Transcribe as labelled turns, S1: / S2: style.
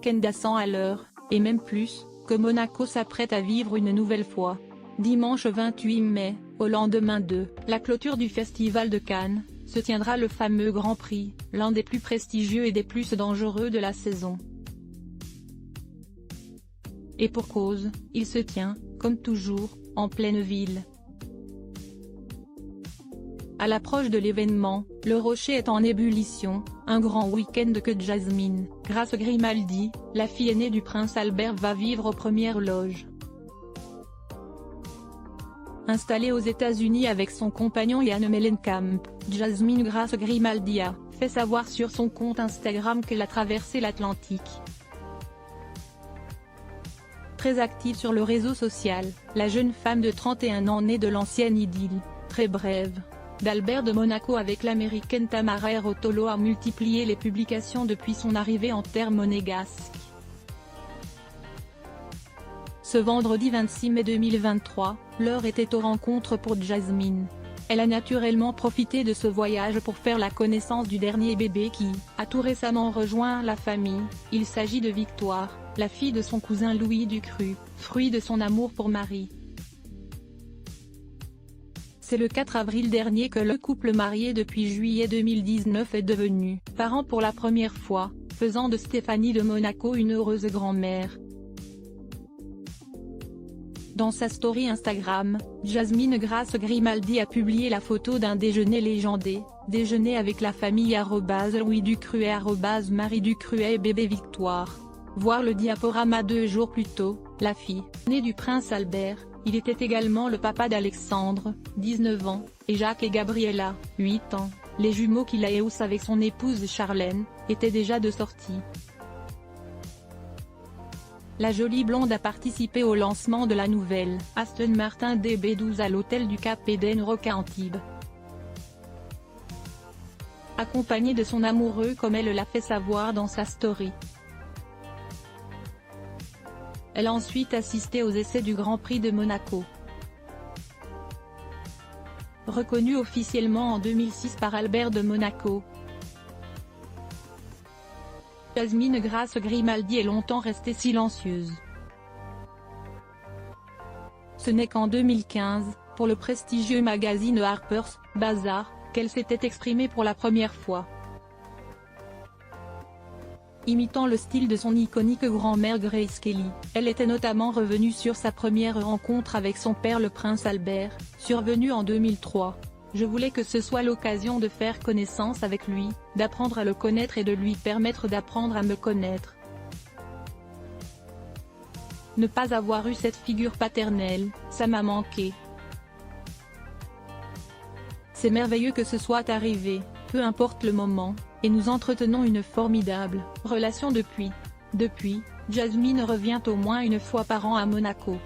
S1: week-end à 100 à l'heure, et même plus, que Monaco s'apprête à vivre une nouvelle fois. Dimanche 28 mai, au lendemain de la clôture du Festival de Cannes, se tiendra le fameux Grand Prix, l'un des plus prestigieux et des plus dangereux de la saison. Et pour cause, il se tient, comme toujours, en pleine ville. À l'approche de l'événement, le rocher est en ébullition, un grand week-end que Jasmine Grace Grimaldi, la fille aînée du prince Albert, va vivre aux premières loges. Installée aux États-Unis avec son compagnon Jan Mellencamp, Jasmine Grace Grimaldi a fait savoir sur son compte Instagram qu'elle a traversé l'Atlantique. Très active sur le réseau social, la jeune femme de 31 ans née de l'ancienne idylle, très brève, d'Albert de Monaco avec l'américaine Tamara Erotolo a multiplié les publications depuis son arrivée en terre monégasque. Ce vendredi 26 mai 2023, l'heure était aux rencontres pour Jasmine. Elle a naturellement profité de ce voyage pour faire la connaissance du dernier bébé qui a tout récemment rejoint la famille. Il s'agit de Victoire, la fille de son cousin Louis Ducru, fruit de son amour pour Marie. C'est le 4 avril dernier que le couple marié depuis juillet 2019 est devenu parent pour la première fois, faisant de Stéphanie de Monaco une heureuse grand-mère. Dans sa story Instagram, Jasmine Grace Grimaldi a publié la photo d'un déjeuner légendé, déjeuner avec la famille @Louis Ducru et @Marie Ducru et bébé Victoire. Voir le diaporama 2 jours plus tôt, la fille née du prince Albert, il était également le papa d'Alexandre, 19 ans, et Jacques et Gabriella, 8 ans, les jumeaux qu'il a et avec son épouse Charlène, étaient déjà de sortie. La jolie blonde a participé au lancement de la nouvelle Aston Martin DB12 à l'hôtel du Cap Eden Rock à Antibes. Accompagnée de son amoureux comme elle l'a fait savoir dans sa story. Elle a ensuite assisté aux essais du Grand Prix de Monaco. Reconnue officiellement en 2006 par Albert de Monaco, Jasmine Grace Grimaldi est longtemps restée silencieuse. Ce n'est qu'en 2015, pour le prestigieux magazine Harper's Bazaar, qu'elle s'était exprimée pour la première fois. Imitant le style de son iconique grand-mère Grace Kelly, elle était notamment revenue sur sa première rencontre avec son père le prince Albert, survenue en 2003. Je voulais que ce soit l'occasion de faire connaissance avec lui, d'apprendre à le connaître et de lui permettre d'apprendre à me connaître. Ne pas avoir eu cette figure paternelle, ça m'a manqué. C'est merveilleux que ce soit arrivé, peu importe le moment, et nous entretenons une formidable relation depuis. Depuis, Jasmine revient au moins une fois par an à Monaco.